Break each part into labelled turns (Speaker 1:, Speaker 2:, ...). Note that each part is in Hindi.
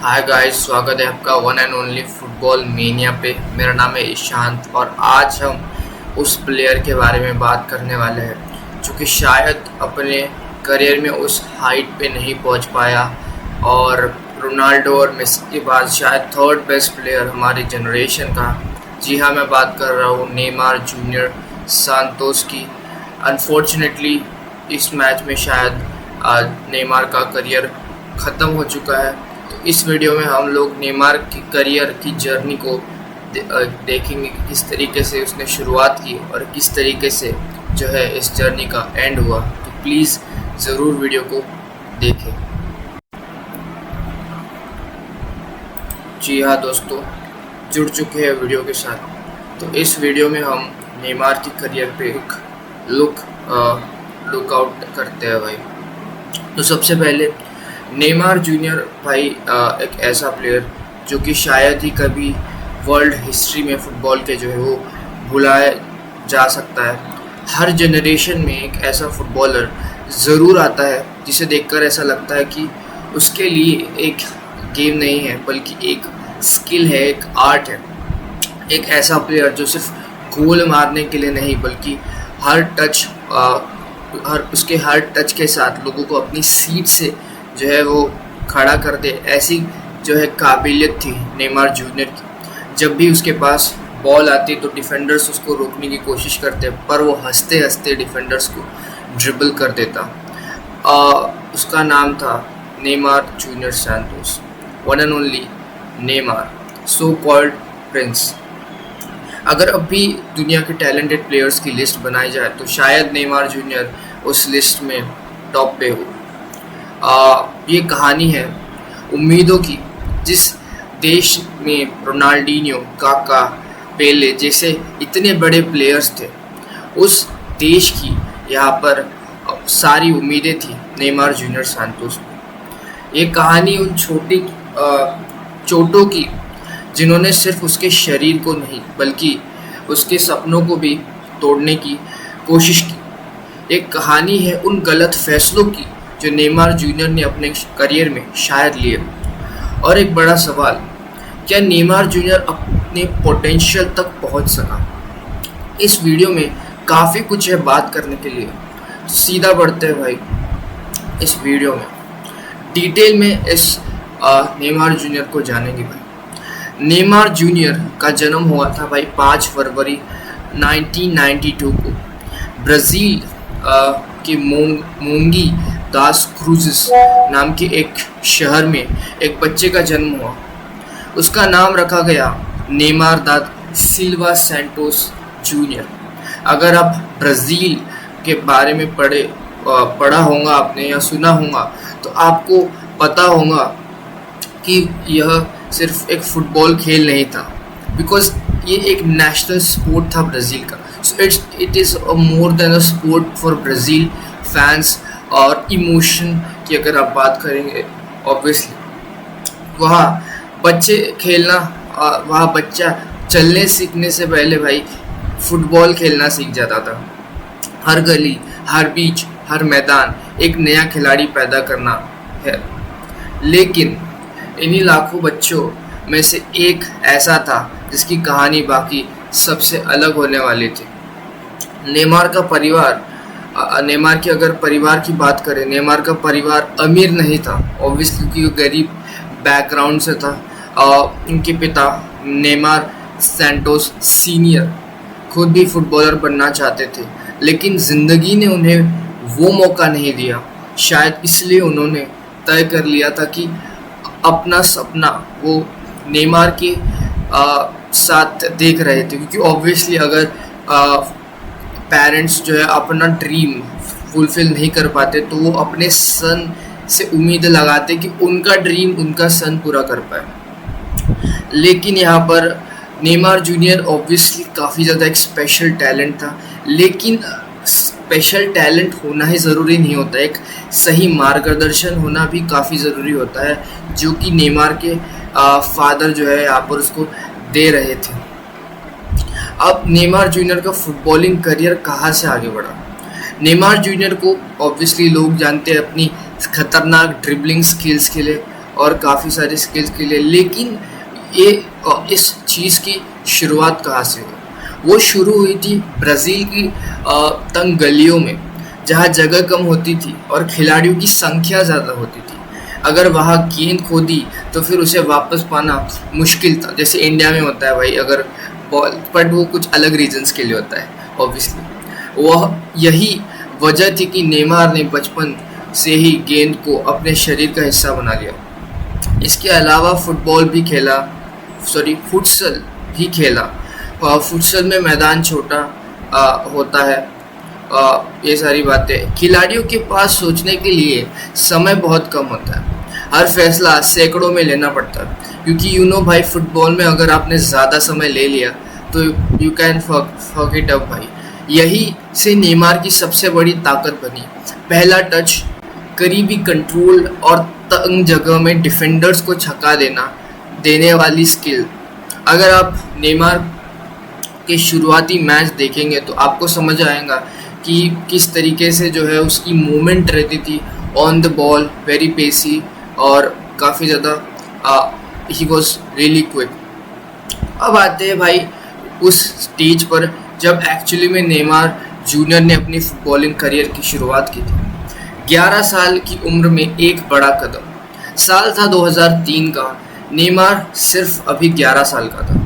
Speaker 1: हाय गाइस, स्वागत है आपका one and only football mania पे। मेरा नाम है ईशांत और आज हम उस प्लेयर के बारे में बात करने वाले हैं जो कि शायद अपने करियर में उस हाइट पे नहीं पहुंच पाया और रोनाल्डो और मेसी के बाद शायद थर्ड बेस्ट प्लेयर हमारी जनरेशन का। जी हाँ, मैं बात कर रहा हूँ नेमार जूनियर सांतोस की। अनफॉर्चुनेटली इस मैच में शायद नेमार का करियर ख़त्म हो चुका है। तो इस वीडियो में हम लोग नेमार की करियर की जर्नी को देखेंगे कि किस तरीके से उसने शुरुआत की और किस तरीके से जो है इस जर्नी का एंड हुआ। तो प्लीज़ ज़रूर वीडियो को देखें। जी हाँ दोस्तों, जुड़ चुके हैं वीडियो के साथ। तो इस वीडियो में हम नेमार की करियर पे एक लुक आउट करते हैं भाई। तो सबसे पहले नेमार जूनियर भाई एक ऐसा प्लेयर जो कि शायद ही कभी वर्ल्ड हिस्ट्री में फ़ुटबॉल के जो है वो भुलाया जा सकता है। हर जनरेशन में एक ऐसा फुटबॉलर ज़रूर आता है जिसे देखकर ऐसा लगता है कि उसके लिए एक गेम नहीं है बल्कि एक स्किल है, एक आर्ट है। एक ऐसा प्लेयर जो सिर्फ गोल मारने के लिए नहीं बल्कि हर टच के साथ लोगों को अपनी सीट से जो है वो खड़ा कर दे, ऐसी जो है काबिलियत थी नेमार जूनियर की। जब भी उसके पास बॉल आती तो डिफेंडर्स उसको रोकने की कोशिश करते पर वो हंसते हंसते डिफेंडर्स को ड्रिबल कर देता। उसका नाम था Neymar junior Santos, one and only Neymar, so called Prince. अगर अभी दुनिया के टैलेंटेड प्लेयर्स की लिस्ट बनाई जाए तो शायद नेमार जूनियर उस लिस्ट में टॉप पे हो। ये कहानी है उम्मीदों की। जिस देश में रोनाल्डिनियो, काका, पेले जैसे इतने बड़े प्लेयर्स थे, उस देश की यहाँ पर सारी उम्मीदें थी नेमार जूनियर सांतोस में। ये कहानी उन छोटी चोटों की जिन्होंने सिर्फ उसके शरीर को नहीं बल्कि उसके सपनों को भी तोड़ने की कोशिश की। एक कहानी है उन गलत फैसलों की जो नेमार जूनियर ने अपने करियर में शायद लिए। और एक बड़ा सवाल, क्या नेमार जूनियर अपने पोटेंशियल तक पहुंच सका? इस वीडियो में काफ़ी कुछ है बात करने के लिए। सीधा बढ़ते हैं भाई इस वीडियो में, डिटेल में इस नेमार जूनियर को जानेंगे भाई। नेमार जूनियर का जन्म हुआ था भाई 5 फरवरी 1992 को ब्राज़ील के मोंगी दास क्रूज़ेस नाम के एक शहर में एक बच्चे का जन्म हुआ। उसका नाम रखा गया नेमार दा सिल्वा सैंटोस जूनियर। अगर आप ब्राज़ील के बारे में पढ़ा होगा आपने या सुना होगा तो आपको पता होगा कि यह सिर्फ एक फुटबॉल खेल नहीं था, बिकॉज ये एक नेशनल स्पोर्ट था ब्राज़ील का। So it is more than a sport for Brazil fans. और इमोशन की अगर आप बात करेंगे, ऑब्वियसली वहाँ बच्चे खेलना, वहाँ बच्चा चलने सीखने से पहले भाई फुटबॉल खेलना सीख जाता था। हर गली, हर बीच, हर मैदान एक नया खिलाड़ी पैदा करना है। लेकिन इन्हीं लाखों बच्चों में से एक ऐसा था जिसकी कहानी बाकी सबसे अलग होने वाली थी। नेमार का परिवार, नेमार की अगर परिवार की बात करें, नेमार का परिवार अमीर नहीं था ऑब्वियसली, क्योंकि वो गरीब बैकग्राउंड से था। उनके पिता नेमार सैंटोस सीनियर खुद भी फुटबॉलर बनना चाहते थे, लेकिन ज़िंदगी ने उन्हें वो मौका नहीं दिया। शायद इसलिए उन्होंने तय कर लिया था कि अपना सपना वो नेमार के साथ देख रहे थे, क्योंकि ऑब्वियसली अगर पेरेंट्स जो है अपना ड्रीम फुलफिल नहीं कर पाते तो वो अपने सन से उम्मीद लगाते कि उनका ड्रीम उनका सन पूरा कर पाए। लेकिन यहाँ पर नेमार जूनियर ऑब्वियसली काफ़ी ज़्यादा एक स्पेशल टैलेंट था, लेकिन स्पेशल टैलेंट होना ही ज़रूरी नहीं होता, एक सही मार्गदर्शन होना भी काफ़ी ज़रूरी होता है, जो कि नेमार के फादर जो है यहाँ पर उसको दे रहे थे। अब नेमार जूनियर का फुटबॉलिंग करियर कहाँ से आगे बढ़ा? नेमार जूनियर को ऑब्वियसली लोग जानते हैं अपनी खतरनाक ड्रिबलिंग स्किल्स के लिए, और काफ़ी सारे स्किल्स के लिए। लेकिन ये इस चीज़ की शुरुआत कहाँ से हुई? वो शुरू हुई थी ब्राज़ील की तंग गलियों में, जहाँ जगह कम होती थी और खिलाड़ियों की संख्या ज़्यादा होती थी। अगर वहाँ गेंद खो दी तो फिर उसे वापस पाना मुश्किल था, जैसे इंडिया में होता है भाई, अगर बॉल, बट वो कुछ अलग रीजंस के लिए होता है ऑब्वियसली। वह यही वजह थी कि नेमार ने बचपन से ही गेंद को अपने शरीर का हिस्सा बना लिया। इसके अलावा फुटबॉल भी खेला, फुटसल भी खेला। फुटसल में मैदान छोटा होता है। ये सारी बातें, खिलाड़ियों के पास सोचने के लिए समय बहुत कम होता है। हर फैसला सैकड़ों में लेना पड़ता है, क्योंकि भाई, फुटबॉल में अगर आपने ज़्यादा समय ले लिया तो you can fuck it up भाई। यही से नेमार की सबसे बड़ी ताकत बनी। पहला टच, करीबी कंट्रोल और तंग जगह में डिफेंडर्स को छक्का देने वाली स्किल। अगर आप नेमार के शुरुआती मैच देखेंगे तो आपको समझ आएगा कि किस तरीके से जो है उसकी मूवमेंट रहती थी ऑन द बॉल, वेरी पेसी और काफ़ी ज़्यादा ही वॉज रियली क्विक। अब आते हैं भाई उस स्टेज पर जब एक्चुअली में नेमार जूनियर ने अपनी फुटबॉलिंग करियर की शुरुआत की थी। 11 साल की उम्र में एक बड़ा कदम। साल था 2003 का। नेमार सिर्फ अभी 11 साल का था।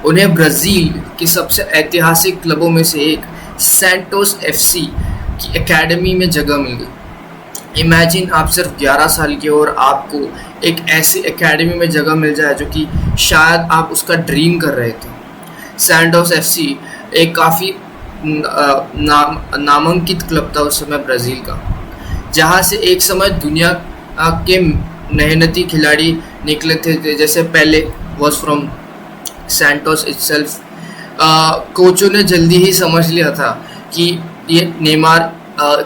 Speaker 1: उन्हें ब्राज़ील की सबसे ऐतिहासिक क्लबों में से एक सैंटोस एफसी की एकेडमी में जगह मिल गई। इमेजिन, आप सिर्फ 11 साल के और आपको एक ऐसी एकेडमी में जगह मिल जाए जो कि शायद आप उसका ड्रीम कर रहे थे। सैंटोस एफसी एक काफ़ी नामांकित क्लब था उस समय ब्राज़ील का, जहाँ से एक समय दुनिया के मेहनती खिलाड़ी निकले थे, जैसे पहले वॉज फ्रॉम सैंटोस इटसेल्फ। कोचों ने जल्दी ही समझ लिया था कि ये नेमार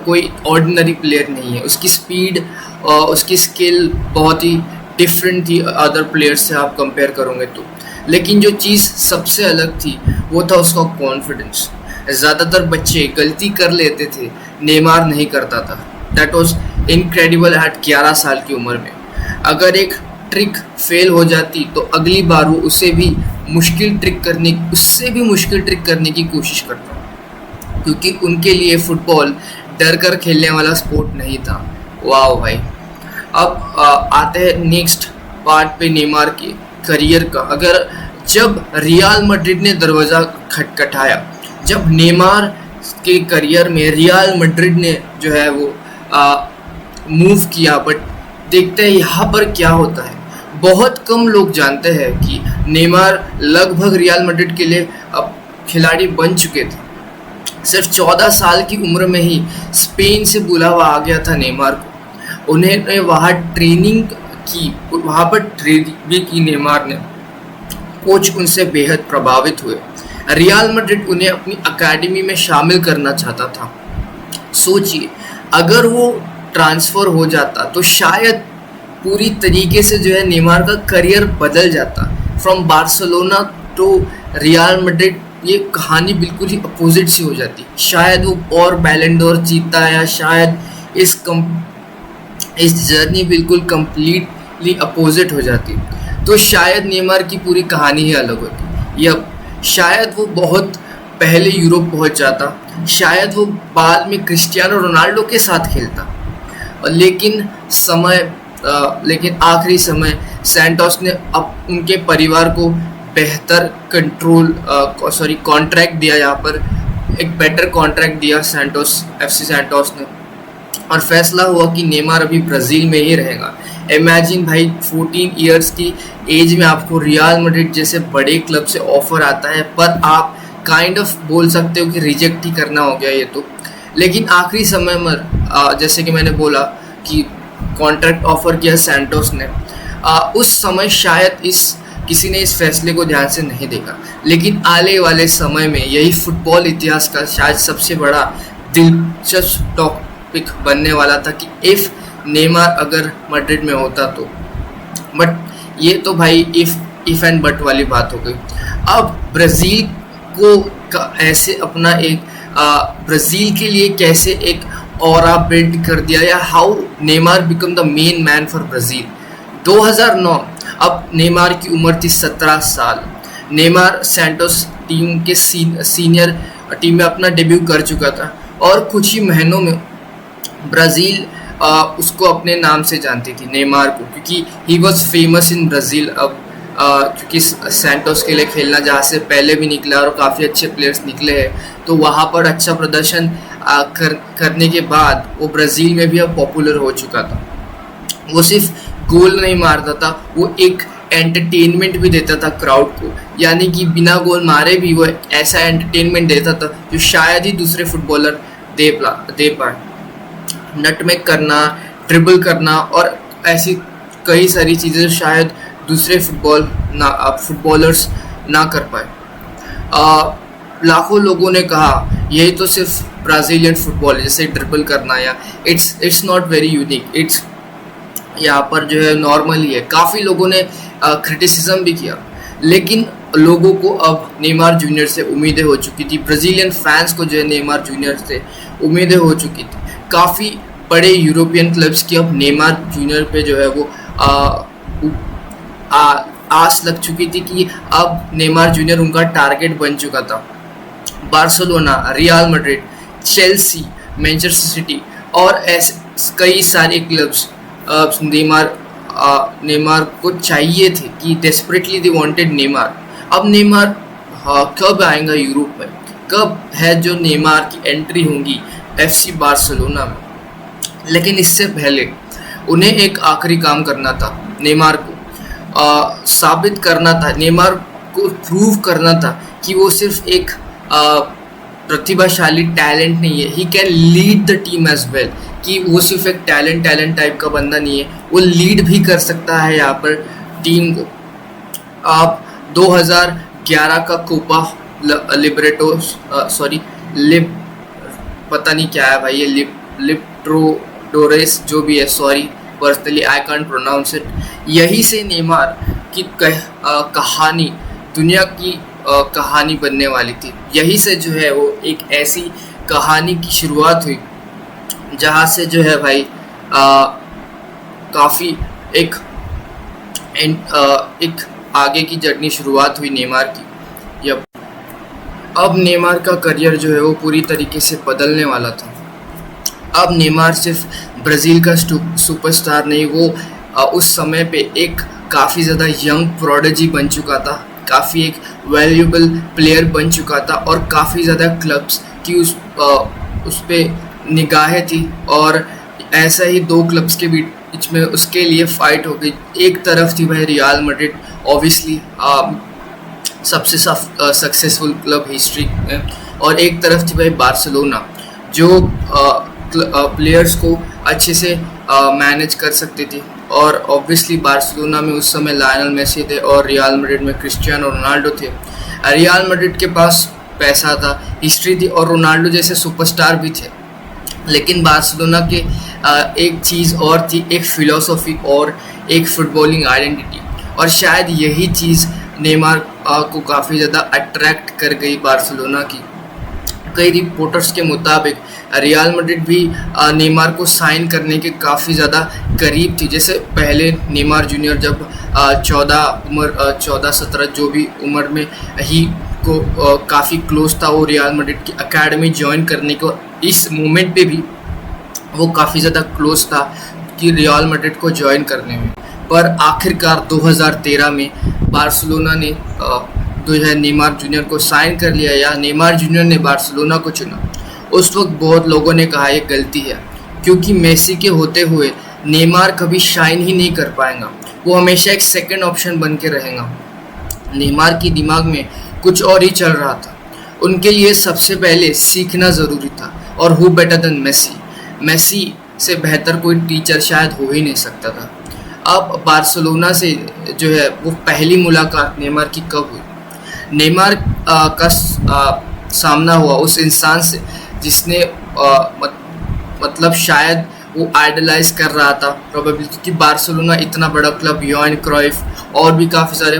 Speaker 1: कोई ऑर्डिनरी प्लेयर नहीं है। उसकी स्पीड और उसकी स्किल बहुत ही डिफरेंट थी अदर प्लेयर्स से आप कंपेयर करोगे तो। लेकिन जो चीज़ सबसे अलग थी वो था उसका कॉन्फिडेंस। ज़्यादातर बच्चे गलती कर लेते थे, नेमार नहीं करता था। दैट वॉज इनक्रेडिबल एट 11 साल की उम्र में। अगर एक ट्रिक फेल हो जाती तो अगली बार वो उससे भी मुश्किल ट्रिक करने की कोशिश करता, क्योंकि उनके लिए फुटबॉल डर कर खेलने वाला स्पोर्ट नहीं था। वाह भाई। अब आते हैं नेक्स्ट पार्ट पे नेमार के करियर का। अगर जब रियल मैड्रिड ने दरवाज़ा खटखटाया, जब नेमार के करियर में रियल मैड्रिड ने जो है वो मूव किया, बट देखते हैं यहाँ पर क्या होता है। बहुत कम लोग जानते हैं कि नेमार लगभग रियल मैड्रिड के लिए अब खिलाड़ी बन चुके थे। सिर्फ 14 साल की उम्र में ही स्पेन से बुलावा आ गया था नेमार को। उन्हें वहाँ ट्रेनिंग की, वहाँ पर ट्रेनिंग भी की नेमार ने। कोच उनसे बेहद प्रभावित हुए। रियल मैड्रिड उन्हें अपनी अकेडमी में शामिल करना चाहता था। सोचिए, अगर वो ट्रांसफ़र हो जाता तो शायद पूरी तरीके से जो है नेमार का करियर बदल जाता। From Barcelona to Real Madrid, ये कहानी बिल्कुल ही अपोजिट सी हो जाती। शायद वो और बैलन डोर जीतता, या शायद इस जर्नी बिल्कुल कम्प्लीटली अपोजिट हो जाती। तो शायद नेमार की पूरी कहानी ही अलग होती, या शायद वो बहुत पहले यूरोप पहुंच जाता, शायद वो बाद में क्रिस्टियानो रोनाल्डो के साथ खेलता। लेकिन आखिरी समय सैंटोस ने अब उनके परिवार को बेहतर कॉन्ट्रैक्ट दिया। यहाँ पर एक बेटर कॉन्ट्रैक्ट दिया एफसी सैंटोस ने, और फैसला हुआ कि नेमार अभी ब्राज़ील में ही रहेगा। इमेजिन भाई, 14 इयर्स की एज में आपको रियल मैड्रिड जैसे बड़े क्लब से ऑफर आता है, पर आप काइंड ऑफ बोल सकते हो कि रिजेक्ट ही करना हो गया ये तो। लेकिन आखिरी समय में जैसे कि मैंने बोला कि कॉन्ट्रैक्ट ऑफर किया सैंटोस ने, उस समय शायद किसी ने इस फैसले को ध्यान से नहीं देखा। लेकिन आने वाले समय में यही फुटबॉल इतिहास का शायद सबसे बड़ा दिलचस्प टॉपिक बनने वाला था कि इफ़ नेमार अगर मैड्रिड में होता तो। बट ये तो भाई इफ़ एंड बट वाली बात हो गई। अब ब्राज़ील को ऐसे अपना एक ब्राज़ील के लिए कैसे एक ऑरा बिल्ड कर दिया, या how Neymar become the main man for Brazil. 2009, अब नेमार की उम्र थी 17 साल। नेमार सैंटोस टीम के सीनियर टीम में अपना डेब्यू कर चुका था और कुछ ही महीनों में ब्राज़ील उसको अपने नाम से जानती थी, नेमार को, क्योंकि he was famous in Brazil. अब क्योंकि सैंटोस के लिए खेलना जहाँ से पहले भी निकला और काफ़ी अच्छे प्लेयर्स निकले हैं, तो वहाँ पर अच्छा प्रदर्शन करने के बाद वो ब्राज़ील में भी अब पॉपुलर हो चुका था। वो सिर्फ गोल नहीं मारता था, वो एक एंटरटेनमेंट भी देता था क्राउड को, यानी कि बिना गोल मारे भी वो ऐसा एंटरटेनमेंट देता था जो शायद ही दूसरे फुटबॉलर दे पाए। नटमेग करना, ड्रिबल करना और ऐसी कई सारी चीज़ें जो शायद दूसरे फुटबॉलर्स ना कर पाए। लाखों लोगों ने कहा यही तो सिर्फ ब्राज़ीलियन फुटबॉल है, जैसे ड्रिबल करना, या it's not very unique, it's यहाँ पर जो है नॉर्मल ही है। काफ़ी लोगों ने क्रिटिसिज्म भी किया, लेकिन लोगों को अब नेमार जूनियर से उम्मीदें हो चुकी थी। ब्राज़ीलियन फैंस को जो है नेमार जूनियर से उम्मीदें हो चुकी थी। काफ़ी बड़े यूरोपियन क्लब्स की अब नेमार जूनियर पे जो है वो आस लग चुकी थी कि अब नेमार जूनियर उनका टारगेट बन चुका था। Barcelona, real Madrid, Chelsea, Manchester city और ऐसे कई सारे क्लब्स नेमार को चाहिए थे कि डेस्परेटली दे वांटेड नेमार। अब नेमार कब आएगा यूरोप में, कब है जो नेमार की एंट्री होंगी एफसी बार्सिलोना में। लेकिन इससे पहले उन्हें एक आखिरी काम करना था, नेमार को साबित करना था, नेमार को प्रूव करना था कि वो सिर्फ एक प्रतिभाशाली टैलेंट नहीं है, he can lead the team as well, कि वो सिर्फ एक टैलेंट टाइप का बंदा नहीं है, वो लीड भी कर सकता है यहाँ पर टीम को। आप 2011 का कोपा पता नहीं क्या है भाई, ये लिब्टडोरेस जो भी है, sorry personally I can't pronounce it. यही से नेमार की कहानी दुनिया की कहानी बनने वाली थी। यही से जो है वो एक ऐसी कहानी की शुरुआत हुई जहाँ से जो है भाई काफ़ी एक आगे की जर्नी शुरुआत हुई नेमार की। अब नेमार का करियर जो है वो पूरी तरीके से बदलने वाला था। अब नेमार सिर्फ ब्राज़ील का सुपरस्टार नहीं, वो उस समय पे एक काफ़ी ज़्यादा यंग प्रोडिजी बन चुका था, काफ़ी एक वैल्यूबल प्लेयर बन चुका था और काफ़ी ज़्यादा क्लब्स की उस पे निगाहें थी। और ऐसा ही दो क्लब्स के बीच में उसके लिए फ़ाइट हो गई। एक तरफ थी भाई रियल मैड्रिड, ऑब्वियसली सबसे सक्सेसफुल क्लब हिस्ट्री में, और एक तरफ थी भाई बार्सिलोना जो प्लेयर्स को अच्छे से मैनेज कर सकती थी। और ऑब्वियसली बार्सिलोना में उस समय लायनल मेसी थे और रियल मैड्रिड में क्रिस्टियानो रोनाल्डो थे। रियल मैड्रिड के पास पैसा था, हिस्ट्री थी और रोनाल्डो जैसे सुपरस्टार भी थे। लेकिन बार्सिलोना के एक चीज़ और थी, एक फ़िलॉसफी और एक फुटबॉलिंग आइडेंटिटी, और शायद यही चीज़ नेमार को काफ़ी ज़्यादा अट्रैक्ट कर गई बार्सिलोना की। कई रिपोर्टर्स के मुताबिक रियल मैड्रिड भी नेमार को साइन करने के काफ़ी ज़्यादा करीब थी। जैसे पहले नेमार जूनियर जब 14-17 जो भी उम्र में ही को काफ़ी क्लोज था वो रियल मैड्रिड की एकेडमी ज्वाइन करने को। इस मोमेंट पे भी वो काफ़ी ज़्यादा क्लोज था कि रियल मैड्रिड को ज्वाइन करने में, पर आखिरकार 2013 में बार्सिलोना ने नेमार जूनियर को साइन कर लिया, या नेमार जूनियर ने बार्सिलोना को चुना। उस वक्त बहुत लोगों ने कहा ये गलती है, क्योंकि मेसी के होते हुए नेमार कभी शाइन ही नहीं कर पाएगा, वो हमेशा एक सेकंड ऑप्शन बन के रहेगा। नेमार की दिमाग में कुछ और ही चल रहा था। उनके लिए सबसे पहले सीखना ज़रूरी था, और हु बेटर देन मेसी से बेहतर कोई टीचर शायद हो ही नहीं सकता था। अब बार्सिलोना से जो है वो पहली मुलाकात नेमार की कब हुई? नेमार का सामना हुआ उस इंसान से जिसने मतलब शायद वो आइडलाइज कर रहा था प्रोबेबली, क्योंकि बार्सिलोना इतना बड़ा क्लब, योहान क्राइफ और भी काफ़ी सारे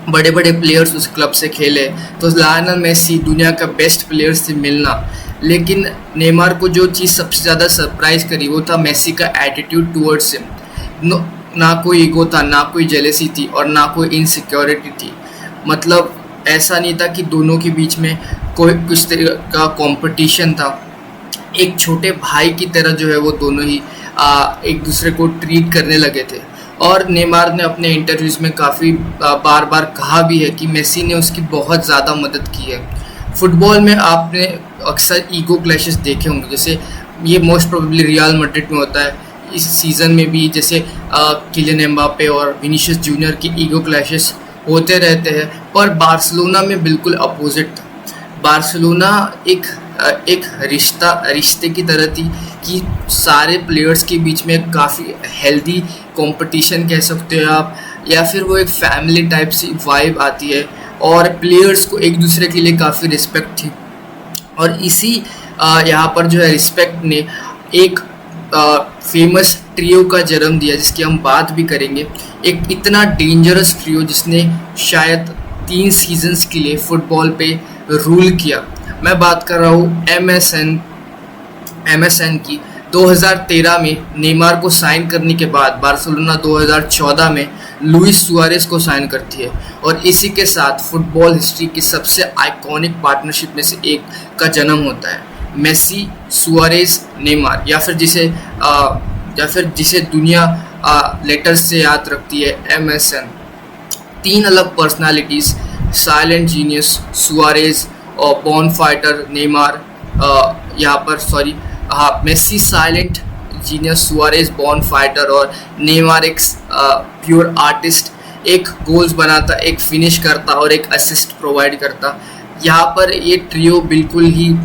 Speaker 1: बड़े बड़े प्लेयर्स उस क्लब से खेले, तो लायनल मेसी दुनिया का बेस्ट प्लेयर से मिलना। लेकिन नेमार को जो चीज़ सबसे ज़्यादा सरप्राइज़ करी वो था मेसी का एटीट्यूड टूवर्ड्स हिम। ना कोई ईगो था, ना कोई जेलेसी थी और ना कोई इनसिक्योरिटी थी। मतलब ऐसा नहीं था कि दोनों के बीच में कोई किस तरह का कंपटीशन था। एक छोटे भाई की तरह जो है वो दोनों ही एक दूसरे को ट्रीट करने लगे थे। और नेमार ने अपने इंटरव्यूज़ में काफ़ी बार बार कहा भी है कि मेसी ने उसकी बहुत ज़्यादा मदद की है। फुटबॉल में आपने अक्सर ईगो क्लैशेस देखे होंगे, जैसे ये मोस्ट प्रोबेबली रियल मैड्रिड में होता है इस सीज़न में भी, जैसे किलियन एम्बापे और विनीशियस जूनियर की ईगो क्लैशेस होते रहते हैं। पर बार्सिलोना में बिल्कुल अपोजिट था। बार्सिलोना एक रिश्ते की तरह थी कि सारे प्लेयर्स के बीच में काफ़ी हेल्दी कंपटीशन कह सकते हो आप, या फिर वो एक फैमिली टाइप सी वाइब आती है और प्लेयर्स को एक दूसरे के लिए काफ़ी रिस्पेक्ट थी। और इसी यहाँ पर जो है रिस्पेक्ट ने एक फेमस ट्रियो का जन्म दिया जिसकी हम बात भी करेंगे। एक इतना डेंजरस ट्रियो जिसने शायद 3 सीजन्स के लिए फुटबॉल पे रूल किया। मैं बात कर रहा हूँ MSN की। 2013 में नेमार को साइन करने के बाद बार्सिलोना 2014 में लुइस सुआरेस को साइन करती है और इसी के साथ फुटबॉल हिस्ट्री की सबसे आइकॉनिक पार्टनरशिप में से एक का जन्म होता है। मेसी, सुआरेस, नेमार, या फिर जिसे दुनिया लेटर्स से याद रखती है MSN। 3 अलग पर्सनालिटीज़, साइलेंट जीनियस सुआरेस और born fighter Neymar, Messi silent genius, Suarez born fighter और नेमार एक प्योर आर्टिस्ट। एक गोल्स बनाता, एक फिनिश करता और एक असिस्ट प्रोवाइड करता। यहाँ पर ये ट्रियो बिल्कुल ही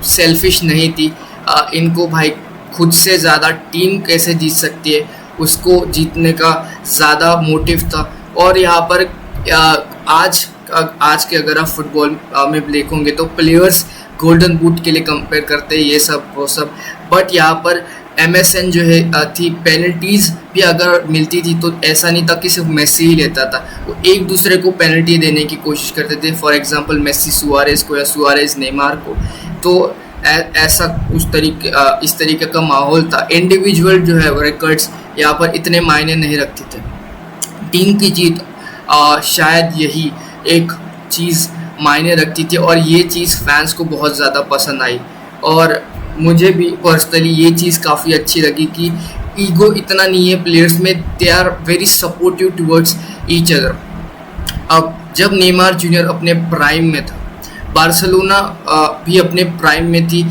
Speaker 1: सेल्फिश नहीं थी। इनको भाई खुद से ज़्यादा टीम कैसे जीत सकती है उसको जीतने का ज़्यादा मोटिव था। और यहाँ पर आज के अगर आप फुटबॉल में देखोगे तो प्लेयर्स गोल्डन बूट के लिए कंपेयर करते हैं, ये सब वो सब, बट यहाँ पर MSN जो है थी, पेनल्टीज़ भी अगर मिलती थी तो ऐसा नहीं था कि सिर्फ मेसी ही लेता था, वो एक दूसरे को पेनल्टी देने की कोशिश करते थे। फॉर एग्जांपल मेसी सुआरेस को या सुआरेस नेमार को। तो ऐसा इस तरीके का माहौल था। इंडिविजुअल जो है रिकॉर्ड्स यहाँ पर इतने मायने नहीं रखते थे। टीम की जीत शायद यही एक चीज़ मायने रखती थी और ये चीज़ फैंस को बहुत ज़्यादा पसंद आई। और मुझे भी पर्सनली ये चीज़ काफ़ी अच्छी लगी कि ईगो इतना नहीं है प्लेयर्स में, they are very supportive towards each other. अब जब नेमार जूनियर अपने प्राइम में था, बार्सिलोना भी अपने प्राइम में थी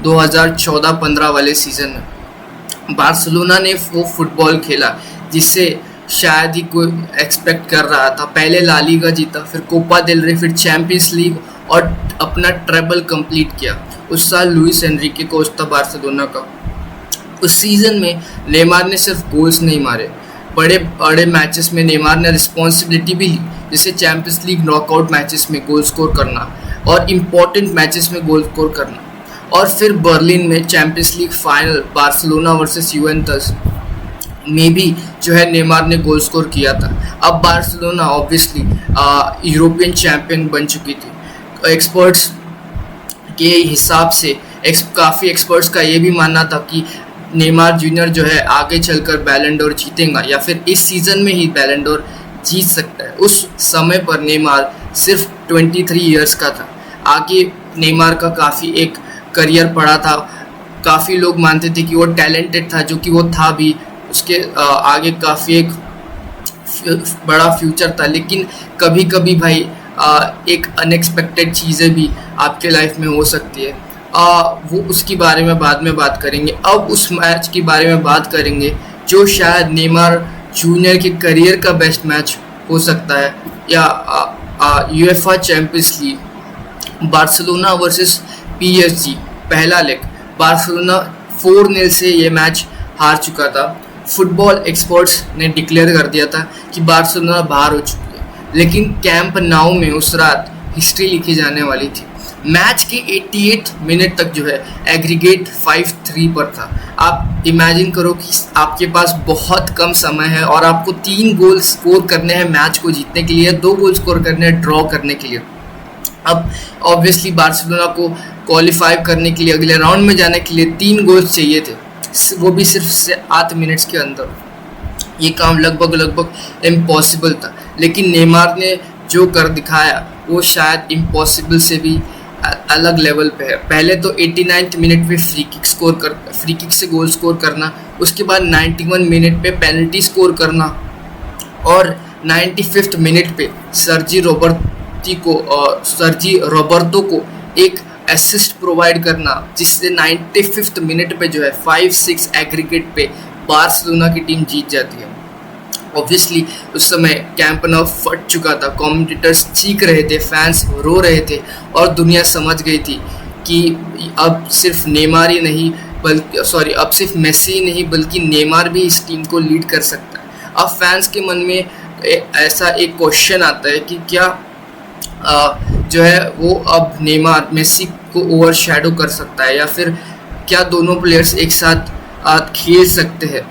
Speaker 1: 2014-15 वाले सीज़न में। बार्सिलोना ने वो फुटबॉल खेला जिससे शायद ही कोई एक्सपेक्ट कर रहा था। पहले ला लीगा जीता, फिर कोपा देल रे, फिर चैंपियंस लीग और अपना ट्रेबल कंप्लीट किया। उस साल लुइस एनरिके कोच था बार्सिलोना का। उस सीज़न में नेमार ने सिर्फ गोल्स नहीं मारे, बड़े बड़े मैचेस में नेमार ने रिस्पॉन्सिबिलिटी भी ली, जैसे चैंपियंस लीग नॉकआउट मैचेस में गोल स्कोर करना और इम्पॉर्टेंट मैचेस में गोल स्कोर करना। और फिर बर्लिन में champions league final Barcelona versus Juventus में भी जो है नेमार ने गोल स्कोर किया था। अब बार्सिलोना ऑब्वियसली यूरोपियन चैंपियन बन चुकी थी। एक्सपर्ट्स के हिसाब से काफ़ी एक्सपर्ट्स का ये भी मानना था कि नेमार जूनियर जो है आगे चलकर बैलन डोर जीतेगा या फिर इस सीज़न में ही बैलन डोर जीत सकता है। उस समय पर नेमार सिर्फ 23 इयर्स का था। आगे नेमार का काफ़ी एक करियर पड़ा था। काफ़ी लोग मानते थे कि वो टैलेंटेड था, जो कि वो था भी। उसके आगे काफ़ी एक बड़ा फ्यूचर था, लेकिन कभी कभी भाई एक अनएक्सपेक्टेड चीज़ें भी आपके लाइफ में हो सकती है। वो उसके बारे में बाद में बात करेंगे। अब उस मैच के बारे में बात करेंगे जो शायद नेमार जूनियर के करियर का बेस्ट मैच हो सकता है, या UEFA champions league Barcelona versus PSG पहला लेग। बार्सिलोना 4-0 से ये मैच हार चुका था। फुटबॉल एक्सपर्ट्स ने डिक्लेयर कर दिया था कि बार्सिलोना बाहर हो चुकी है, लेकिन कैंप नाउ में उस रात हिस्ट्री लिखी जाने वाली थी। मैच के 88 मिनट तक जो है एग्रीगेट 5-3 पर था। आप इमेजिन करो कि आपके पास बहुत कम समय है और आपको 3 गोल स्कोर करने हैं मैच को जीतने के लिए, 2 गोल स्कोर करने हैं ड्रॉ करने के लिए। अब ऑब्वियसली बार्सिलोना को क्वालिफाई करने के लिए, अगले राउंड में जाने के लिए 3 गोल्स चाहिए थे, वो भी सिर्फ 8 मिनट्स के अंदर। ये काम लगभग लगभग इम्पॉसिबल था, लेकिन नेमार ने जो कर दिखाया वो शायद इम्पॉसिबल से भी अलग लेवल पे है। पहले तो 89 मिनट पे फ्री किक से गोल स्कोर करना, उसके बाद 91 मिनट पे पेनल्टी स्कोर करना, और 95 मिनट पे सर्जी रोबर्तो को एक असिस्ट प्रोवाइड करना, जिससे 95 मिनट पे जो है 5-6 एग्रीगेट पे बार्सिलोना की टीम जीत जाती है। ऑब्वियसली उस समय कैंप नौ फट चुका था, कमेंटेटर्स चीख रहे थे, फैंस रो रहे थे, और दुनिया समझ गई थी कि अब सिर्फ नेमार ही नहीं अब सिर्फ मेसी ही नहीं बल्कि नेमार भी इस टीम को लीड कर सकता है। अब फैंस के मन में ऐसा एक क्वेश्चन आता है कि क्या जो है वो अब नेमार मेसी को ओवरशैडो कर सकता है, या फिर क्या दोनों प्लेयर्स एक साथ खेल सकते हैं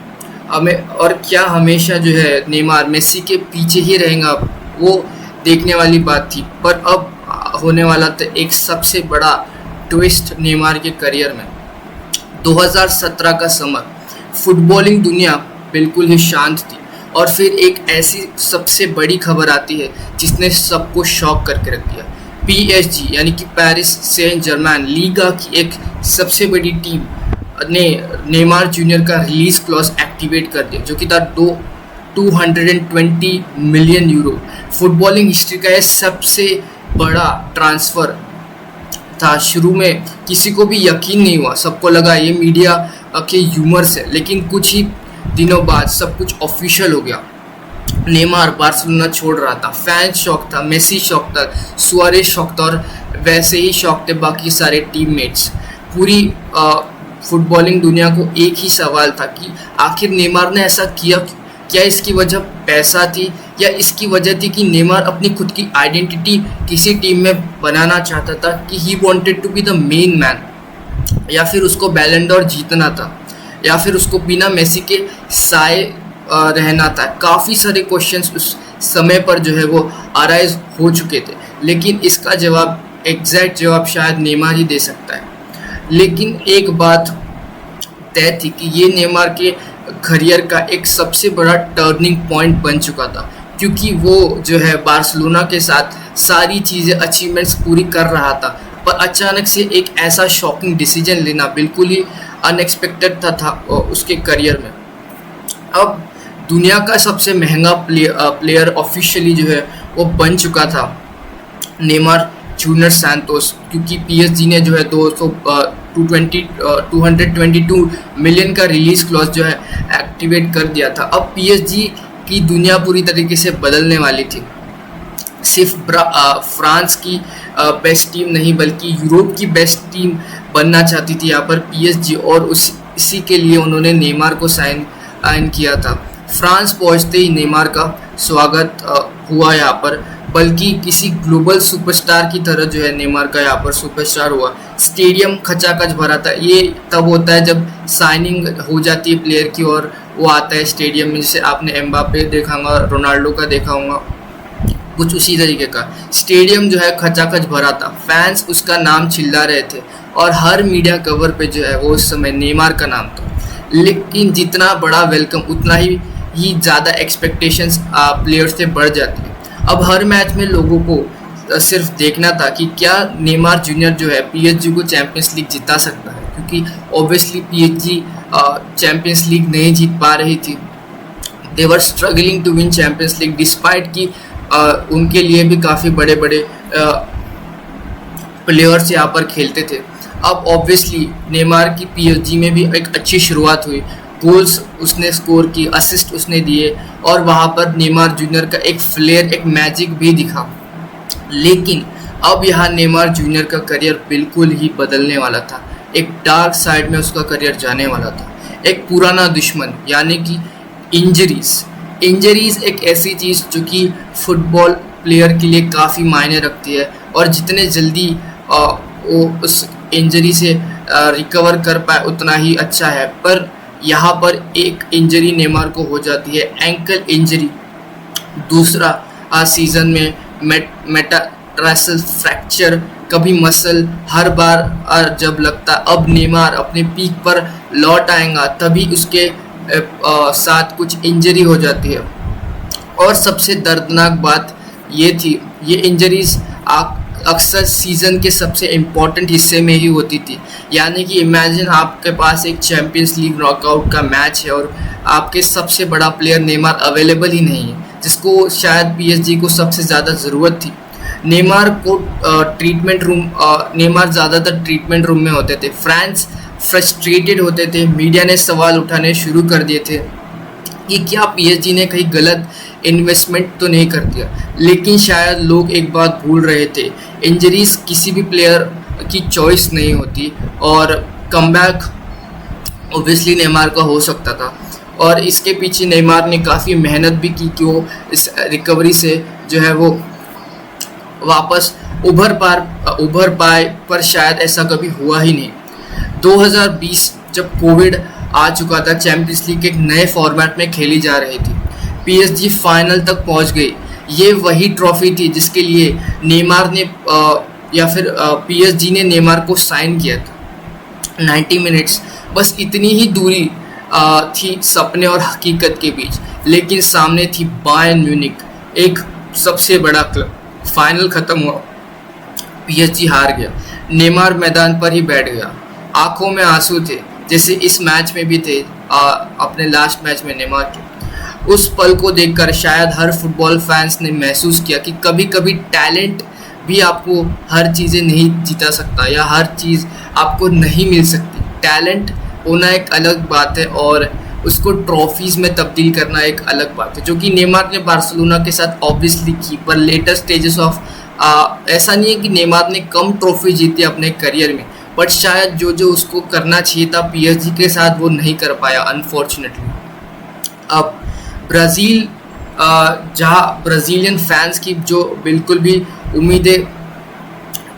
Speaker 1: और क्या हमेशा जो है नेमार मेसी के पीछे ही रहेगा, वो देखने वाली बात थी। पर अब होने वाला था एक सबसे बड़ा ट्विस्ट नेमार के करियर में। 2017 का समर, फुटबॉलिंग दुनिया बिल्कुल ही शांत थी, और फिर एक ऐसी सबसे बड़ी खबर आती है जिसने सबको शॉक करके रख दिया। PSG यानी कि पेरिस सेंट जर्मैन लीगा की एक सबसे बड़ी टीम ने नेमार जूनियर का रिलीज क्लॉज एक्टिवेट कर दिया, जो कि था 220 मिलियन यूरो। फुटबॉलिंग हिस्ट्री का यह सबसे बड़ा ट्रांसफ़र था। शुरू में किसी को भी यकीन नहीं हुआ, सबको लगा ये मीडिया के ह्यूमर से, लेकिन कुछ ही दिनों बाद सब कुछ ऑफिशियल हो गया। नेमार बार्सिलोना छोड़ रहा था, फैंस शॉक था, मेसी शॉक था, सुआरेज शॉक था, और वैसे ही शॉक थे बाकी सारे टीममेट्स। पूरी फुटबॉलिंग दुनिया को एक ही सवाल था कि आखिर नेमार ने ऐसा किया, क्या इसकी वजह पैसा थी, या इसकी वजह थी कि नेमार अपनी खुद की आइडेंटिटी किसी टीम में बनाना चाहता था, कि he wanted to be the main man, या फिर उसको बैलन डोर जीतना था, या फिर उसको बिना मेसी के साए रहना था। काफ़ी सारे क्वेश्चंस उस समय पर जो है वो अराइज हो चुके थे, लेकिन इसका एग्जैक्ट जवाब शायद नेमार ही दे सकता है। लेकिन एक बात तय थी कि ये नेमार के करियर का एक सबसे बड़ा टर्निंग पॉइंट बन चुका था, क्योंकि वो जो है बार्सिलोना के साथ सारी चीज़ें अचीवमेंट्स पूरी कर रहा था, पर अचानक से एक ऐसा शॉकिंग डिसीजन लेना बिल्कुल ही अनएक्सपेक्टेड था उसके करियर में। अब दुनिया का सबसे महंगा प्लेयर ऑफिशियली जो है वो बन चुका था नेमार जूनियर सैंतोस, क्योंकि PSG ने जो है 222 मिलियन का रिलीज क्लॉज जो है एक्टिवेट कर दिया था। अब PSG की दुनिया पूरी तरीके से बदलने वाली थी। सिर्फ फ्रांस की बेस्ट टीम नहीं बल्कि यूरोप की बेस्ट टीम बनना चाहती थी यहाँ पर PSG, और इसी के लिए उन्होंने नेमार को साइन किया था। फ्रांस पहुँचते ही नेमार का स्वागत हुआ यहाँ पर, बल्कि किसी ग्लोबल सुपरस्टार की तरह जो है नेमार का यहाँ पर सुपरस्टार हुआ। स्टेडियम खचाखच भरा था। ये तब होता है जब साइनिंग हो जाती है प्लेयर की और वो आता है स्टेडियम में, जैसे आपने एम्बापे देखा होगा, रोनाल्डो का देखा होगा, कुछ उसी तरीके का। स्टेडियम जो है खचाखच भरा था, फैंस उसका नाम चिल्ला रहे थे, और हर मीडिया कवर पे जो है वो उस समय नेमार का नाम था। लेकिन जितना बड़ा वेलकम उतना ही ज़्यादा एक्सपेक्टेशंस प्लेयर्स से बढ़ जाती है। अब हर मैच में लोगों को सिर्फ देखना था कि क्या नेमार जूनियर जो है PSG को चैंपियंस लीग जिता सकता है, क्योंकि ऑब्वियसली PSG चैंपियंस लीग नहीं जीत पा रही थी। They were struggling to win Champions League, despite कि उनके लिए भी काफ़ी बड़े बड़े प्लेयर्स यहाँ पर खेलते थे। अब ऑब्वियसली नेमार की PSG में भी एक अच्छी शुरुआत हुई, गोल्स उसने स्कोर की, असिस्ट उसने दिए, और वहाँ पर नेमार जूनियर का एक फ्लेयर, एक मैजिक भी दिखा। लेकिन अब यहाँ नेमार जूनियर का करियर बिल्कुल ही बदलने वाला था। एक डार्क साइड में उसका करियर जाने वाला था। एक पुराना दुश्मन यानी कि इंजरीज एक ऐसी चीज़ जो कि फुटबॉल प्लेयर के लिए काफ़ी मायने रखती है, और जितने जल्दी वो उस इंजरी से रिकवर कर पाए उतना ही अच्छा है। पर यहाँ पर एक इंजरी नेमार को हो जाती है, एंकल इंजरी। दूसरा सीज़न में मेटाटार्सल फ्रैक्चर, कभी मसल। हर बार जब लगता अब नेमार अपने पीक पर लौट आएगा, तभी उसके साथ कुछ इंजरी हो जाती है। और सबसे दर्दनाक बात ये थी, ये इंजरीज अक्सर सीज़न के सबसे इम्पोर्टेंट हिस्से में ही होती थी। यानी कि इमेजिन आपके पास एक चैम्पियंस लीग नॉकआउट का मैच है और आपके सबसे बड़ा प्लेयर नेमार अवेलेबल ही नहीं है, जिसको शायद पीएसजी को सबसे ज़्यादा ज़रूरत थी। नेमार को नेमार ज़्यादातर ट्रीटमेंट रूम में होते थे। फ्रांस फ्रस्ट्रेटेड होते थे, मीडिया ने सवाल उठाने शुरू कर दिए थे कि क्या पीएसजी ने कहीं गलत इन्वेस्टमेंट तो नहीं कर दिया। लेकिन शायद लोग एक बात भूल रहे थे, इंजरीज किसी भी प्लेयर की चॉइस नहीं होती और कमबैक ओब्वियसली नेमार का हो सकता था। और इसके पीछे नेमार ने काफ़ी मेहनत भी की कि वो इस रिकवरी से जो है वो वापस उभर पाए, पर शायद ऐसा कभी हुआ ही नहीं। 2020 जब कोविड आ चुका था, चैंपियंस लीग एक नए फॉर्मेट में खेली जा रही थी, पीएसजी फाइनल तक पहुंच गई। ये वही ट्रॉफी थी जिसके लिए नेमार ने पीएसजी ने नेमार को साइन किया था। 90 मिनट्स, बस इतनी ही दूरी थी सपने और हकीकत के बीच। लेकिन सामने थी बायर्न म्यूनिख, एक सबसे बड़ा क्लब। फाइनल ख़त्म हुआ, पीएसजी हार गया, नेमार मैदान पर ही बैठ गया। आंखों में आंसू थे, जैसे इस मैच में भी थे, अपने लास्ट मैच में नेमार के। उस पल को देखकर शायद हर फुटबॉल फैंस ने महसूस किया कि कभी कभी टैलेंट भी आपको हर चीज़ें नहीं जीता सकता, या हर चीज़ आपको नहीं मिल सकती। टैलेंट होना एक अलग बात है और उसको ट्रॉफीज़ में तब्दील करना एक अलग बात है, जो कि नेमार ने बार्सिलोना के साथ ऑब्वियसली की। पर लेटर स्टेजेस ऑफ ऐसा नहीं है कि नेमार ने कम ट्रॉफी जीती अपने करियर में, बट शायद जो उसको करना चाहिए था पीएसजी के साथ वो नहीं कर पाया, अनफॉर्चुनेटली। अब ब्राज़ील, जहाँ ब्राज़ीलियन फैंस की जो बिल्कुल भी उम्मीदें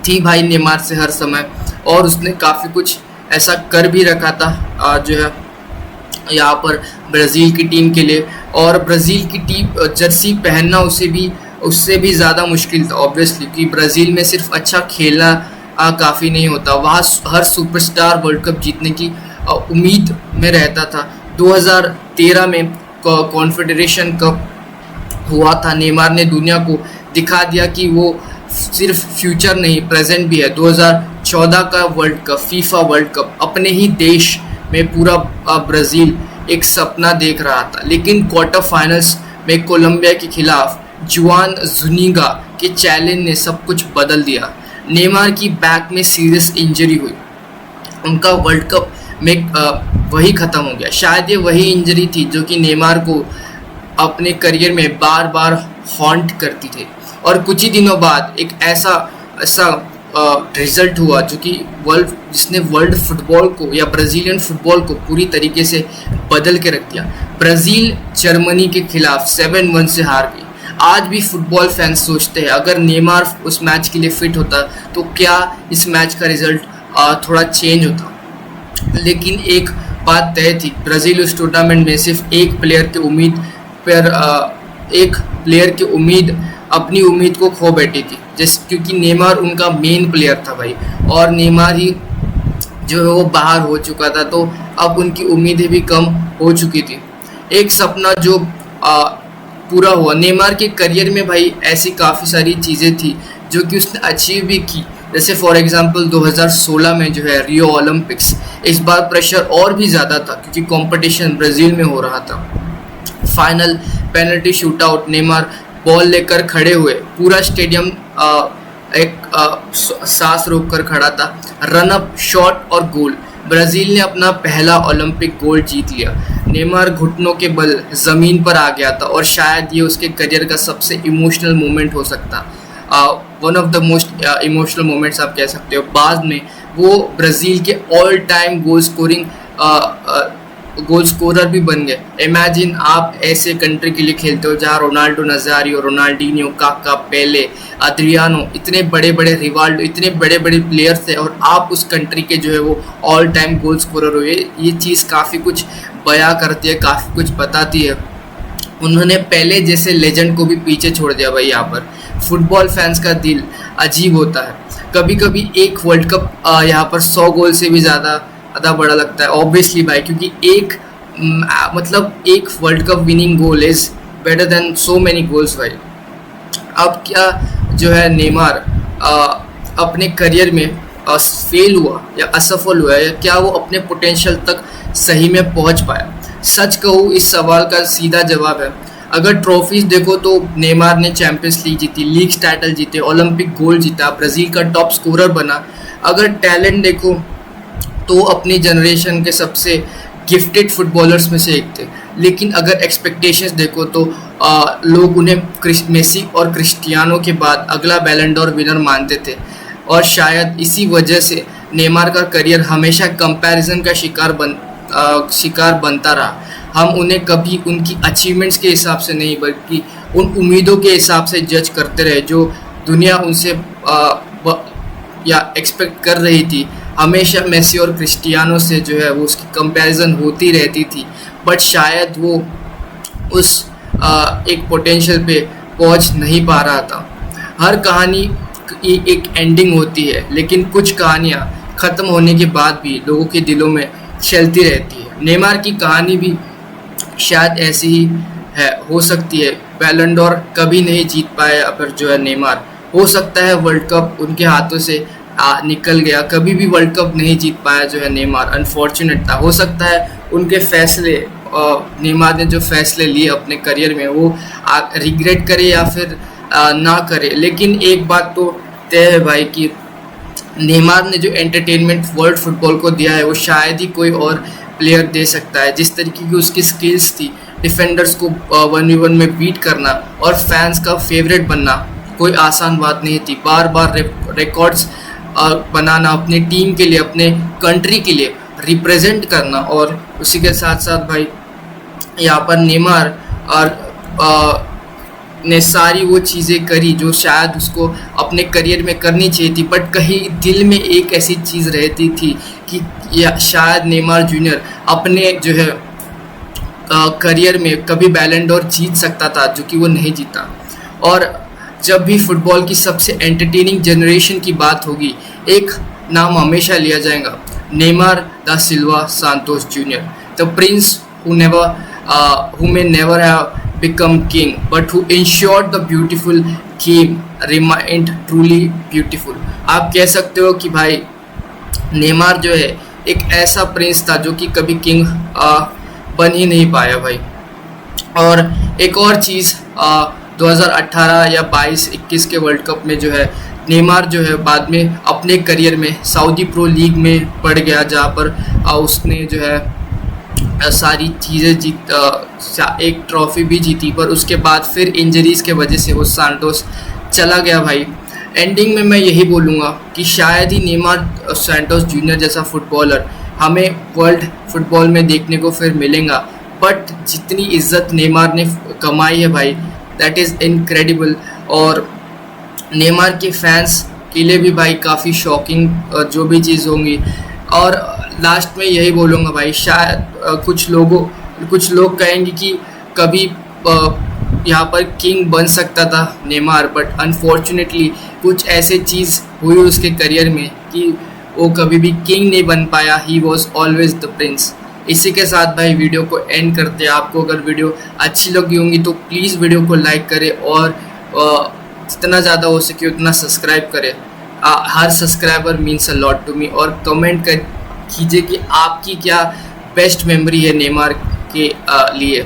Speaker 1: थी भाई नेमार से हर समय, और उसने काफ़ी कुछ ऐसा कर भी रखा था जो है यहाँ पर ब्राज़ील की टीम के लिए। और ब्राज़ील की टीम जर्सी पहनना उससे भी ज़्यादा मुश्किल था ऑब्वियसली, कि ब्राज़ील में सिर्फ अच्छा खेलना काफ़ी नहीं होता, वहाँ हर सुपरस्टार वर्ल्ड कप जीतने की उम्मीद में रहता था। 2013 में कॉन्फेडरेशन कप हुआ था, नेमार ने दुनिया को दिखा दिया कि वो सिर्फ फ्यूचर नहीं प्रेजेंट भी है। 2014 का world cup, FIFA world cup, अपने ही देश में पूरा ब्राज़ील एक सपना देख रहा था। लेकिन क्वार्टर फाइनल्स में कोलंबिया के खिलाफ जुआन जुनिगा के चैलेंज ने सब कुछ बदल दिया। नेमार की बैक में सीरियस इंजरी हुई, उनका वर्ल्ड कप में वही ख़त्म हो गया। शायद ये वही इंजरी थी जो कि नेमार को अपने करियर में बार बार हॉन्ट करती थी। और कुछ ही दिनों बाद एक ऐसा रिजल्ट हुआ जो कि जिसने वर्ल्ड फुटबॉल को या ब्राज़ीलियन फुटबॉल को पूरी तरीके से बदल के रख दिया। ब्राज़ील जर्मनी के खिलाफ 7-1 से हार गई। आज भी फुटबॉल फैंस सोचते हैं अगर नेमार उस मैच के लिए फिट होता तो क्या इस मैच का रिजल्ट थोड़ा चेंज होता। लेकिन एक बात तय थी, ब्राज़ील उस टूर्नामेंट में सिर्फ एक प्लेयर की अपनी उम्मीद को खो बैठी थी, क्योंकि नेमार उनका मेन प्लेयर था भाई, और नेमार ही जो है वो बाहर हो चुका था, तो अब उनकी उम्मीदें भी कम हो चुकी थी। एक सपना जो पूरा हुआ। नेमार के करियर में भाई ऐसी काफ़ी सारी चीज़ें थी जो कि उसने अचीव भी की, जैसे फॉर एग्जांपल 2016 में जो है रियो ओलंपिक्स। इस बार प्रेशर और भी ज़्यादा था क्योंकि कंपटीशन ब्राज़ील में हो रहा था। Final penalty shootout, Neymar ball लेकर खड़े हुए, पूरा स्टेडियम सांस रोक कर खड़ा था। रन अप, शॉट और गोल, ब्राज़ील ने अपना पहला ओलंपिक गोल्ड जीत लिया। नेमार घुटनों के बल ज़मीन पर आ गया था और शायद ये उसके करियर का सबसे इमोशनल मोमेंट हो सकता, one of the most emotional moments आप कह सकते हो। बाद में वो ब्राज़ील के ऑल टाइम गोल स्कोरर भी बन गए। इमेजिन आप ऐसे कंट्री के लिए खेलते हो जहाँ रोनाल्डो नज़ारियो, रोनाल्डिनियो, काका, पेले, अद्रियानो, इतने बड़े बड़े रिवाल्डो, इतने बड़े बड़े प्लेयर्स थे और आप उस कंट्री के जो है वो ऑल टाइम गोल स्कोरर हुए। ये चीज़ काफ़ी कुछ बयां करती है, काफ़ी कुछ बताती है। उन्होंने पहले जैसे लेजेंड को भी पीछे छोड़ दिया भाई। यहाँ पर फुटबॉल फैंस का दिल अजीब होता है। कभी कभी एक वर्ल्ड कप यहाँ पर 100 गोल से भी ज़्यादा बड़ा लगता है ऑब्वियसली भाई, क्योंकि एक मतलब एक world cup winning goal is better than so many goals भाई। अब क्या जो है नेमार अपने करियर में फेल हुआ या असफल हुआ या क्या वो अपने पोटेंशियल तक सही में पहुंच पाया? सच कहूँ इस सवाल का सीधा जवाब है, अगर ट्रॉफीज देखो तो नेमार ने चैंपियंस लीग जीती, लीग टाइटल जीते, ओलंपिक गोल्ड जीता, ब्राज़ील का टॉप स्कोरर बना। अगर टैलेंट देखो तो अपनी जनरेशन के सबसे गिफ्टेड फुटबॉलर्स में से एक थे। लेकिन अगर एक्सपेक्टेशंस देखो तो लोग उन्हें मेसी और क्रिस्टियानो के बाद अगला बैलन डोर विनर मानते थे, और शायद इसी वजह से नेमार का करियर हमेशा कंपैरिजन का शिकार बनता रहा। हम उन्हें कभी उनकी अचीवमेंट्स के हिसाब से नहीं बल्कि उन उम्मीदों के हिसाब से जज करते रहे जो दुनिया उनसे या एक्सपेक्ट कर रही थी। हमेशा मेसी और क्रिस्टियानो से जो है वो उसकी कंपैरिजन होती रहती थी, बट शायद वो उस एक पोटेंशियल पे पहुंच नहीं पा रहा था। हर कहानी की एक एंडिंग होती है, लेकिन कुछ कहानियां ख़त्म होने के बाद भी लोगों के दिलों में चलती रहती है। नेमार की कहानी भी शायद ऐसी ही है, हो सकती है बैलन डोर कभी नहीं जीत पाए अगर जो है नेमार, हो सकता है वर्ल्ड कप उनके हाथों से निकल गया, कभी भी वर्ल्ड कप नहीं जीत पाया जो है नेमार, अनफॉर्चुनेट था। हो सकता है उनके फैसले नेमार ने जो फैसले लिए अपने करियर में वो रिग्रेट करे या फिर ना करे, लेकिन एक बात तो तय है भाई कि नेमार ने जो एंटरटेनमेंट वर्ल्ड फुटबॉल को दिया है वो शायद ही कोई और प्लेयर दे सकता है। जिस तरीके की उसकी स्किल्स थी, डिफेंडर्स को 1v1 में बीट करना और फैंस का फेवरेट बनना कोई आसान बात नहीं थी। बार बार रिकॉर्ड्स बनाना अपनी टीम के लिए, अपने कंट्री के लिए रिप्रेजेंट करना, और उसी के साथ साथ भाई यहाँ पर नेमार और ने सारी वो चीज़ें करी जो शायद उसको अपने करियर में करनी चाहिए थी, बट कहीं दिल में एक ऐसी चीज़ रहती थी कि या शायद नेमार जूनियर अपने जो है करियर में कभी बैलन डोर जीत सकता था, जो कि वो नहीं जीता। और जब भी फुटबॉल की सबसे एंटरटेनिंग जनरेशन की बात होगी, एक नाम हमेशा लिया जाएगा, Neymar da Silva Santos junior, the prince who may never have become king but who ensured the beautiful game remained truly beautiful। आप कह सकते हो कि भाई नेमार जो है एक ऐसा प्रिंस था जो कि कभी किंग बन ही नहीं पाया भाई। और एक और चीज़ 2018 या 22-21 के वर्ल्ड कप में जो है नेमार जो है बाद में अपने करियर में सऊदी प्रो लीग में पड़ गया, जहाँ पर उसने जो है सारी चीज़ें एक ट्रॉफी भी जीती, पर उसके बाद फिर इंजरीज़ के वजह से वो सांतोस चला गया भाई। एंडिंग में मैं यही बोलूँगा कि शायद ही नेमार सांतोस जूनियर जैसा फुटबॉलर हमें वर्ल्ड फुटबॉल में देखने को फिर मिलेगा, बट जितनी इज्जत नेमार ने कमाई है भाई, दैट इज़ इनक्रेडिबल। और नेमार के फैंस के लिए भी भाई काफ़ी शॉकिंग जो भी चीज़ होंगी। और लास्ट में यही बोलूँगा भाई, शायद कुछ लोग कहेंगे कि कभी यहाँ पर किंग बन सकता था नेमार, बट अनफॉर्चुनेटली कुछ ऐसे चीज़ हुई उसके करियर में कि वो कभी भी किंग नहीं बन पाया। He was always the Prince. इसी के साथ भाई वीडियो को एंड करते हैं। आपको अगर वीडियो अच्छी लगी होंगी तो प्लीज़ वीडियो को लाइक करें और जितना ज़्यादा हो सके उतना सब्सक्राइब करें। हर subscriber means a lot to me. और कमेंट कीजिए कि आपकी क्या बेस्ट मेमोरी है नेमार के लिए।